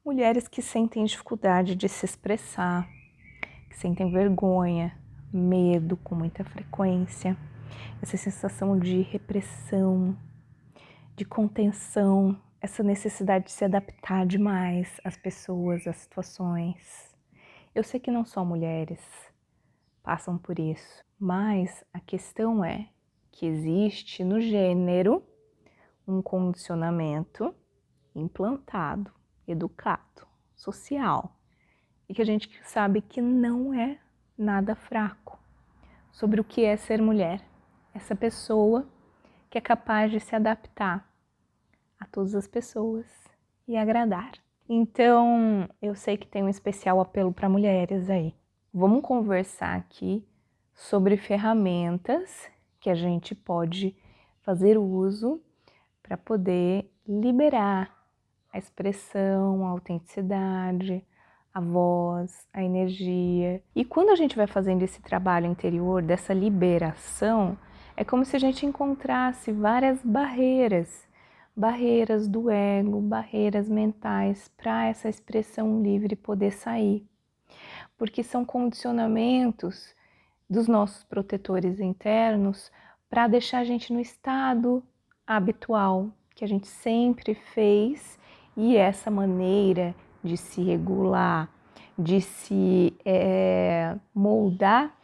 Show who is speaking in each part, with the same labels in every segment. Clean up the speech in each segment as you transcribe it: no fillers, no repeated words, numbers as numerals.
Speaker 1: Mulheres que sentem dificuldade de se expressar, que sentem vergonha, medo com muita frequência, essa sensação de repressão, de contenção, essa necessidade de se adaptar demais às pessoas, às situações. Eu sei que não só mulheres passam por isso, mas a questão é que existe no gênero um condicionamento implantado, educado, social, e que a gente sabe que não é nada fraco sobre o que é ser mulher. Essa pessoa que é capaz de se adaptar a todas as pessoas e agradar. Então, eu sei que tem um especial apelo para mulheres aí. Vamos conversar aqui sobre ferramentas que a gente pode fazer uso para poder liberar a expressão, a autenticidade, a voz, a energia. E quando a gente vai fazendo esse trabalho interior, dessa liberação, é como se a gente encontrasse várias barreiras do ego, barreiras mentais para essa expressão livre poder sair. Porque são condicionamentos dos nossos protetores internos para deixar a gente no estado habitual que a gente sempre fez, e essa maneira de se regular, de se moldar,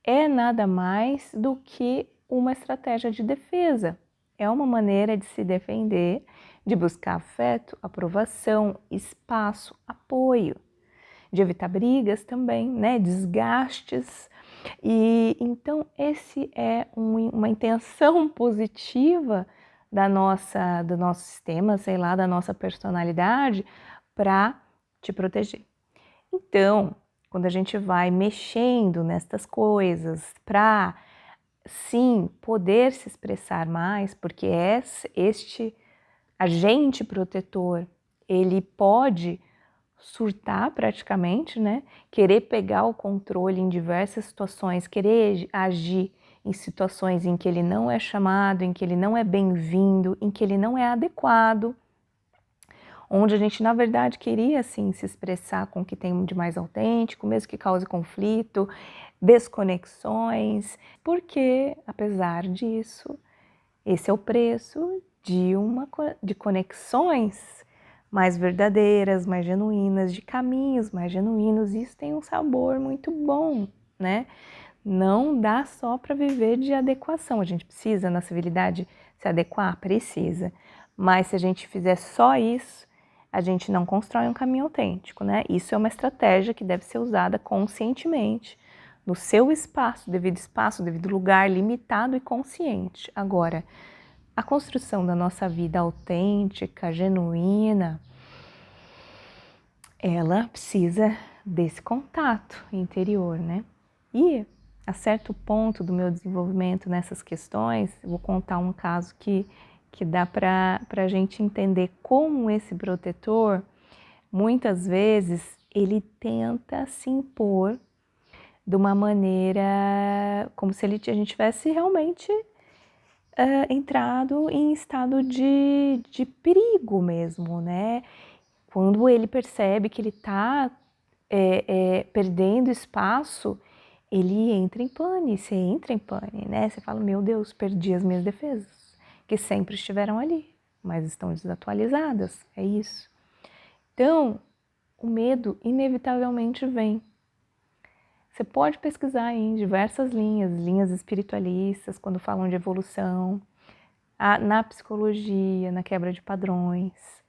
Speaker 1: é nada mais do que uma estratégia de defesa. É uma maneira de se defender, de buscar afeto, aprovação, espaço, apoio, de evitar brigas também, né? Desgastes. E então esse é uma intenção positiva do nosso sistema, sei lá, da nossa personalidade para te proteger. Então, quando a gente vai mexendo nestas coisas para sim poder se expressar mais, porque este agente protetor, ele pode surtar praticamente, né? Querer pegar o controle em diversas situações, querer agir em situações em que ele não é chamado, em que ele não é bem-vindo, em que ele não é adequado, onde a gente na verdade queria assim se expressar com o que tem de mais autêntico, mesmo que cause conflito, desconexões, porque apesar disso, esse é o preço de conexões mais verdadeiras, mais genuínas, de caminhos mais genuínos. Isso tem um sabor muito bom, né? Não dá só para viver de adequação. A gente precisa, na civilidade, se adequar? Precisa. Mas se a gente fizer só isso, a gente não constrói um caminho autêntico, né? Isso é uma estratégia que deve ser usada conscientemente, no seu espaço, devido lugar, limitado e consciente. Agora, a construção da nossa vida autêntica, genuína, ela precisa desse contato interior, né? E a certo ponto do meu desenvolvimento nessas questões, eu vou contar um caso que dá para a gente entender como esse protetor, muitas vezes, ele tenta se impor de uma maneira como se a gente tivesse realmente entrado em estado de perigo mesmo, né? Quando ele percebe que ele está perdendo espaço, ele entra em pane, você entra em pane, né? Você fala, meu Deus, perdi as minhas defesas, que sempre estiveram ali, mas estão desatualizadas, é isso. Então, o medo inevitavelmente vem. Você pode pesquisar em diversas linhas espiritualistas, quando falam de evolução, na psicologia, na quebra de padrões.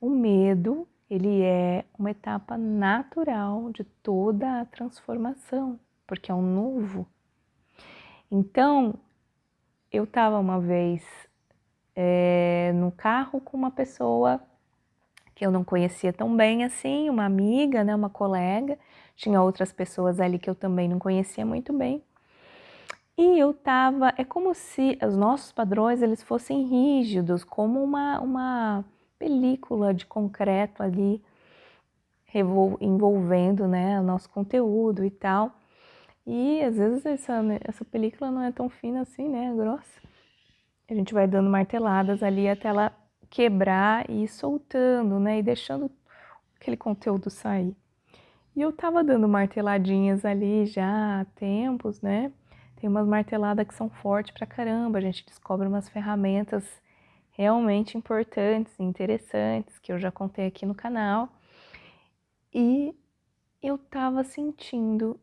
Speaker 1: O medo, ele é uma etapa natural de toda a transformação, porque é um novo. Então, eu estava uma vez no carro com uma pessoa que eu não conhecia tão bem assim, uma amiga, né, uma colega, tinha outras pessoas ali que eu também não conhecia muito bem. E eu tava, é como se os nossos padrões eles fossem rígidos, como uma película de concreto ali, envolvendo, né, o nosso conteúdo e tal. E às vezes essa película não é tão fina assim, né, é grossa. A gente vai dando marteladas ali até ela quebrar e ir soltando, né, e deixando aquele conteúdo sair. E eu tava dando marteladinhas ali já há tempos, né? Tem umas marteladas que são fortes pra caramba, a gente descobre umas ferramentas realmente importantes e interessantes, que eu já contei aqui no canal. E eu tava sentindo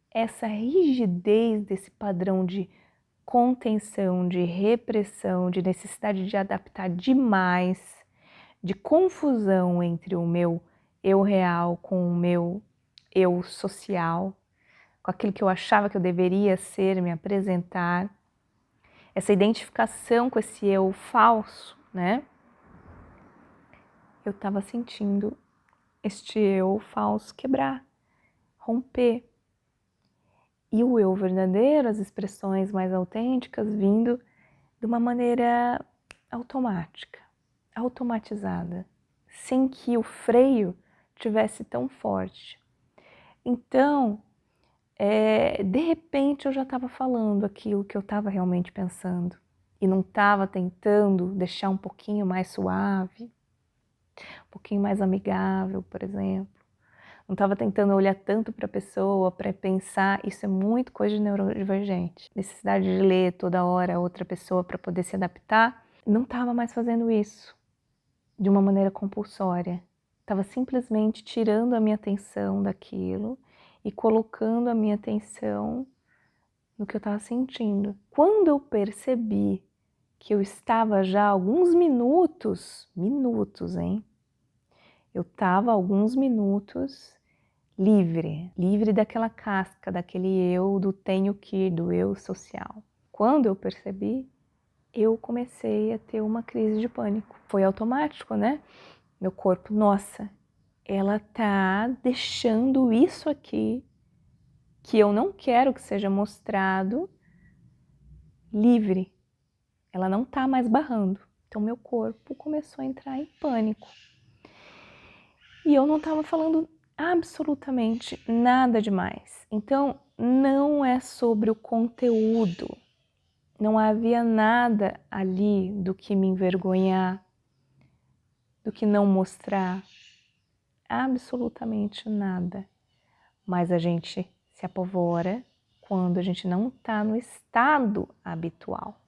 Speaker 1: essa rigidez desse padrão de contenção, de repressão, de necessidade de adaptar demais, de confusão entre o meu eu real com o meu eu social, com aquilo que eu achava que eu deveria ser, me apresentar, essa identificação com esse eu falso, né? Eu estava sentindo este eu falso quebrar, romper. E o eu verdadeiro, as expressões mais autênticas vindo de uma maneira automática, automatizada, sem que o freio tivesse tão forte. Então, de repente eu já estava falando aquilo que eu estava realmente pensando e não estava tentando deixar um pouquinho mais suave, um pouquinho mais amigável, por exemplo. Não estava tentando olhar tanto para a pessoa, para pensar, isso é muito coisa de neurodivergente. Necessidade de ler toda hora a outra pessoa para poder se adaptar. Não estava mais fazendo isso de uma maneira compulsória. Estava simplesmente tirando a minha atenção daquilo e colocando a minha atenção no que eu estava sentindo. Quando eu percebi que eu estava já há alguns minutos, hein? Eu estava alguns minutos livre daquela casca, daquele eu, do tenho que, do eu social. Quando eu percebi, eu comecei a ter uma crise de pânico. Foi automático, né? Meu corpo, nossa, ela tá deixando isso aqui, que eu não quero que seja mostrado, livre. Ela não tá mais barrando. Então meu corpo começou a entrar em pânico. E eu não estava falando absolutamente nada demais. Então, não é sobre o conteúdo. Não havia nada ali do que me envergonhar, do que não mostrar. Absolutamente nada. Mas a gente se apavora quando a gente não está no estado habitual.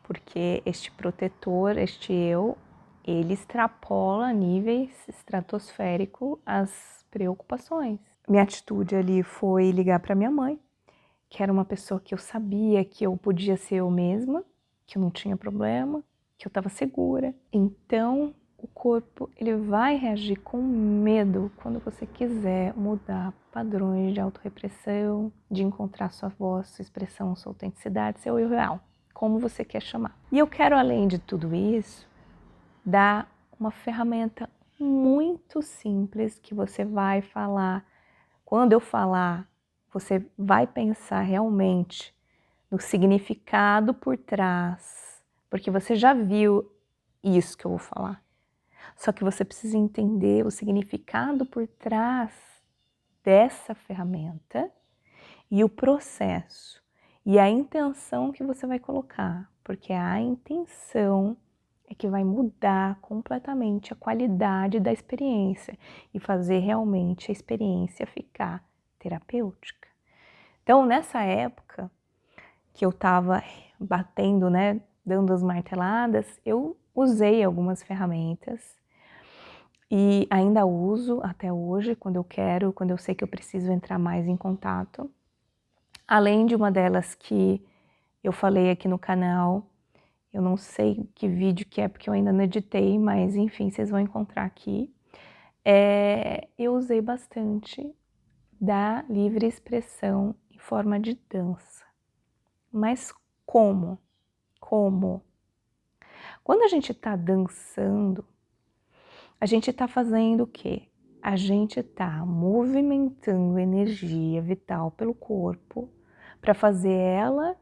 Speaker 1: Porque este protetor, este eu, ele extrapola a níveis estratosféricos as preocupações. Minha atitude ali foi ligar para minha mãe, que era uma pessoa que eu sabia que eu podia ser eu mesma, que eu não tinha problema, que eu estava segura. Então, o corpo ele vai reagir com medo quando você quiser mudar padrões de autorrepressão, de encontrar sua voz, sua expressão, sua autenticidade, seu eu real, como você quer chamar. E eu quero, além de tudo isso, dar uma ferramenta muito simples que você vai falar. Quando eu falar, você vai pensar realmente no significado por trás, porque você já viu isso que eu vou falar. Só que você precisa entender o significado por trás dessa ferramenta e o processo e a intenção que você vai colocar, porque a intenção é que vai mudar completamente a qualidade da experiência e fazer realmente a experiência ficar terapêutica. Então, nessa época que eu estava batendo, né, dando as marteladas, eu usei algumas ferramentas e ainda uso até hoje, quando eu quero, quando eu sei que eu preciso entrar mais em contato. Além de uma delas que eu falei aqui no canal, eu não sei que vídeo que é, porque eu ainda não editei, mas enfim, vocês vão encontrar aqui. Eu usei bastante da livre expressão em forma de dança. Mas como? Como? Quando a gente está dançando, a gente está fazendo o quê? A gente está movimentando energia vital pelo corpo para fazer ela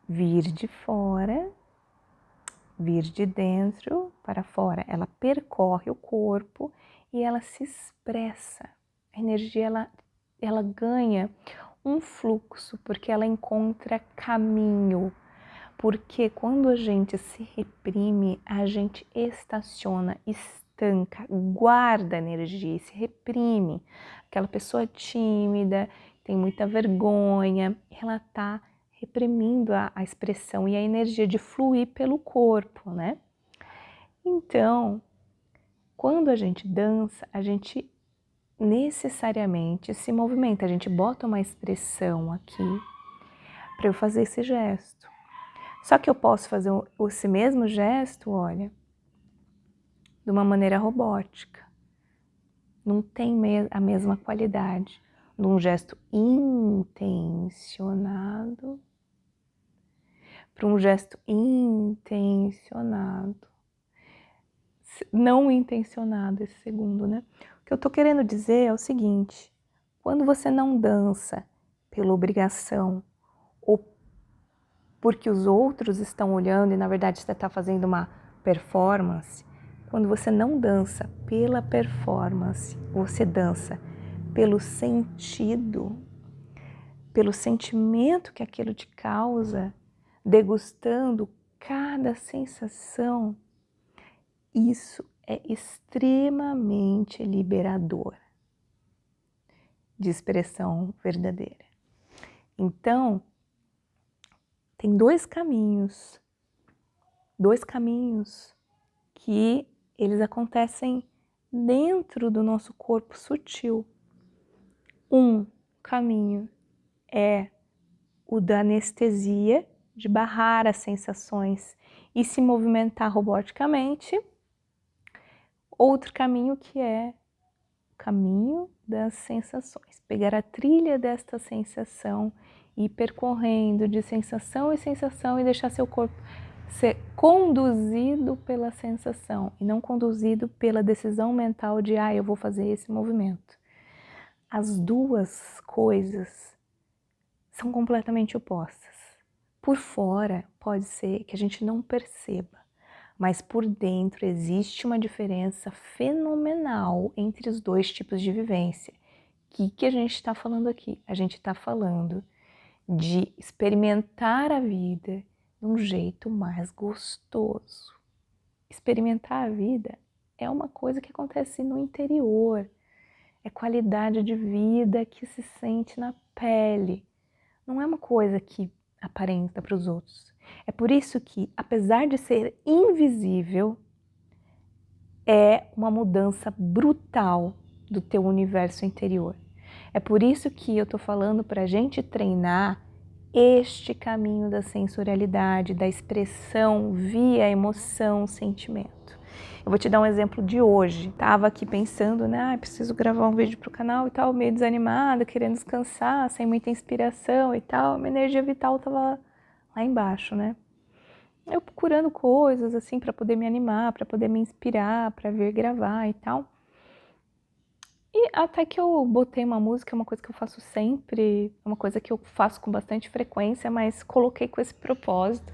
Speaker 1: vir de fora, vir de dentro para fora. Ela percorre o corpo e ela se expressa. A energia ela ganha um fluxo porque ela encontra caminho. Porque quando a gente se reprime, a gente estaciona, estanca, guarda energia e se reprime. Aquela pessoa tímida, tem muita vergonha, ela está reprimindo a expressão e a energia de fluir pelo corpo, né? Então, quando a gente dança, a gente necessariamente se movimenta, a gente bota uma expressão aqui para eu fazer esse gesto. Só que eu posso fazer esse mesmo gesto, olha, de uma maneira robótica. Não tem a mesma qualidade. Num gesto intencionado para um gesto intencionado. Não intencionado esse segundo, né? O que eu tô querendo dizer é o seguinte: quando você não dança pela obrigação ou porque os outros estão olhando e na verdade você está fazendo uma performance, quando você não dança pela performance, você dança pelo sentido, pelo sentimento que aquilo te causa, degustando cada sensação, isso é extremamente liberador de expressão verdadeira. Então, tem dois caminhos que eles acontecem dentro do nosso corpo sutil. Um caminho é o da anestesia, de barrar as sensações e se movimentar roboticamente. Outro caminho que é o caminho das sensações, pegar a trilha desta sensação e ir percorrendo de sensação em sensação e deixar seu corpo ser conduzido pela sensação e não conduzido pela decisão mental de eu vou fazer esse movimento. As duas coisas são completamente opostas. Por fora pode ser que a gente não perceba, mas por dentro existe uma diferença fenomenal entre os dois tipos de vivência. O que a gente está falando aqui? A gente está falando de experimentar a vida de um jeito mais gostoso. Experimentar a vida é uma coisa que acontece no interior, é qualidade de vida que se sente na pele, não é uma coisa que aparenta para os outros. É por isso que, apesar de ser invisível, é uma mudança brutal do teu universo interior. É por isso que eu tô falando para a gente treinar este caminho da sensorialidade, da expressão via emoção, sentimento. Eu vou te dar um exemplo de hoje. Tava aqui pensando, né, preciso gravar um vídeo pro canal e tal, meio desanimada, querendo descansar, sem muita inspiração e tal. Minha energia vital tava lá embaixo, né? Eu procurando coisas assim para poder me animar, para poder me inspirar, para vir gravar e tal. E até que eu botei uma música, é uma coisa que eu faço sempre, é uma coisa que eu faço com bastante frequência, mas coloquei com esse propósito.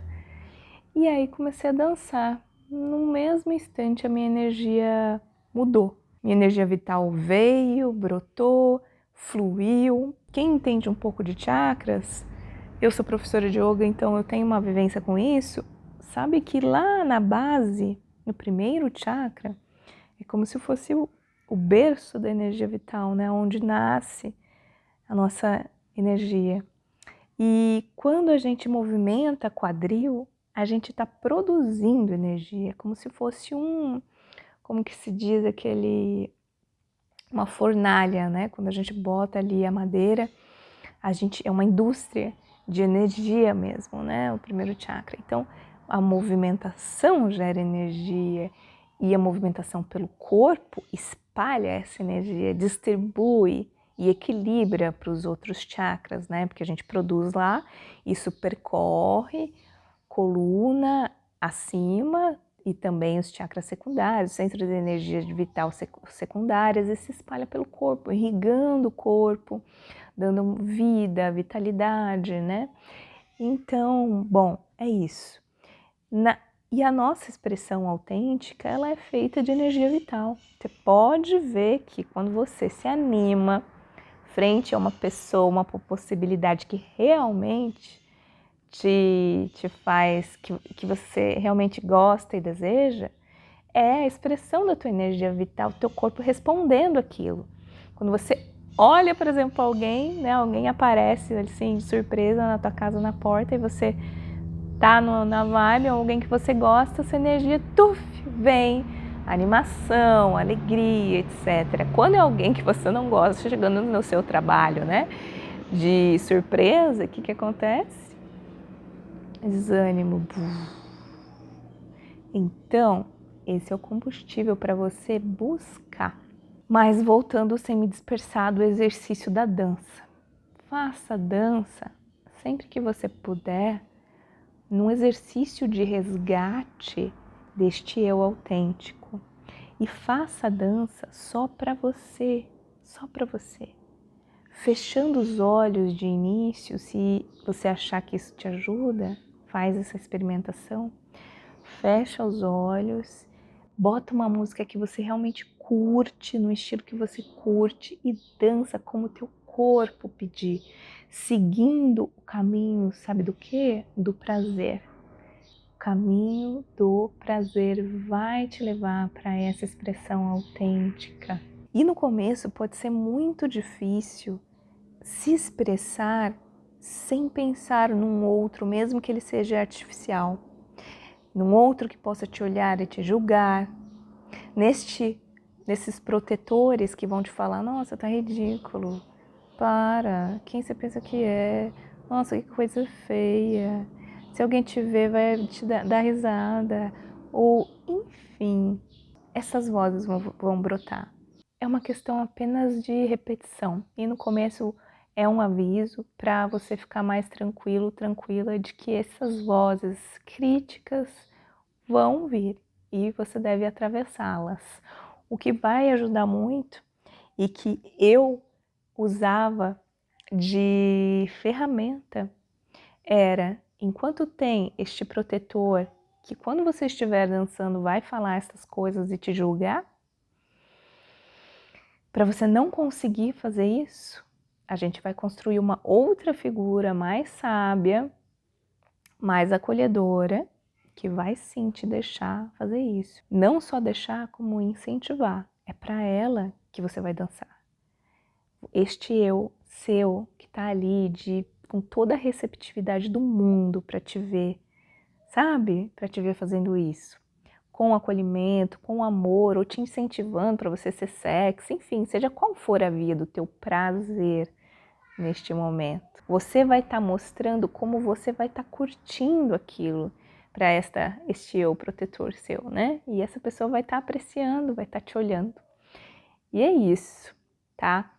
Speaker 1: E aí comecei a dançar. No mesmo instante a minha energia mudou. Minha energia vital veio, brotou, fluiu. Quem entende um pouco de chakras, eu sou professora de yoga, então eu tenho uma vivência com isso, sabe que lá na base, no primeiro chakra, é como se fosse o berço da energia vital, né? Onde nasce a nossa energia. E quando a gente movimenta quadril, a gente está produzindo energia, como se fosse como que se diz, uma fornalha, né? Quando a gente bota ali a madeira, é uma indústria de energia mesmo, né? O primeiro chakra. Então, a movimentação gera energia e a movimentação pelo corpo espalha essa energia, distribui e equilibra para os outros chakras, né? Porque a gente produz lá, isso percorre coluna acima e também os chakras secundários, centros de energia vital secundárias, e se espalha pelo corpo, irrigando o corpo, dando vida, vitalidade, né? Então, bom, é isso. E a nossa expressão autêntica, ela é feita de energia vital. Você pode ver que quando você se anima frente a uma pessoa, uma possibilidade que realmente te faz, que você realmente gosta e deseja, é a expressão da tua energia vital, teu corpo respondendo aquilo. Quando você olha, por exemplo, alguém, né, alguém aparece assim de surpresa na tua casa, na porta, e você tá na vibe, alguém que você gosta, essa energia, vem, animação, alegria, etc. Quando é alguém que você não gosta, chegando no seu trabalho, né, de surpresa, o que acontece? Desânimo. Então, esse é o combustível para você buscar. Mas voltando sem me dispersar do exercício da dança. Faça dança sempre que você puder, num exercício de resgate deste eu autêntico. E faça a dança só para você, só para você. Fechando os olhos de início, se você achar que isso te ajuda, faz essa experimentação. Fecha os olhos, bota uma música que você realmente curte, no estilo que você curte, e dança como o teu corpo pedir, seguindo o caminho, sabe do quê? Do prazer. O caminho do prazer vai te levar para essa expressão autêntica. E no começo pode ser muito difícil se expressar sem pensar num outro, mesmo que ele seja artificial. Num outro que possa te olhar e te julgar, nesses protetores que vão te falar, nossa, tá ridículo, para, quem você pensa que é, nossa, que coisa feia, se alguém te ver vai te dar risada, ou enfim, essas vozes vão brotar. É uma questão apenas de repetição, e no começo é um aviso para você ficar mais tranquilo, tranquila de que essas vozes críticas vão vir e você deve atravessá-las. O que vai ajudar muito e que eu usava de ferramenta era, enquanto tem este protetor que quando você estiver dançando vai falar essas coisas e te julgar, para você não conseguir fazer isso, a gente vai construir uma outra figura mais sábia, mais acolhedora, que vai sim te deixar fazer isso. Não só deixar, como incentivar. É para ela que você vai dançar. Este eu seu que tá ali com toda a receptividade do mundo para te ver, sabe? Para te ver fazendo isso. Com acolhimento, com amor, ou te incentivando para você ser sexy, enfim, seja qual for a via do teu prazer neste momento. Você vai estar mostrando como você vai estar curtindo aquilo para este eu protetor seu, né? E essa pessoa vai estar apreciando, vai estar te olhando. E é isso, tá?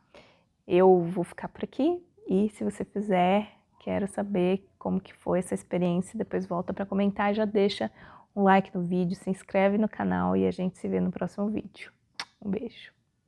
Speaker 1: Eu vou ficar por aqui e se você fizer, quero saber como que foi essa experiência, depois volta para comentar, já deixa um like no vídeo, se inscreve no canal e a gente se vê no próximo vídeo. Um beijo!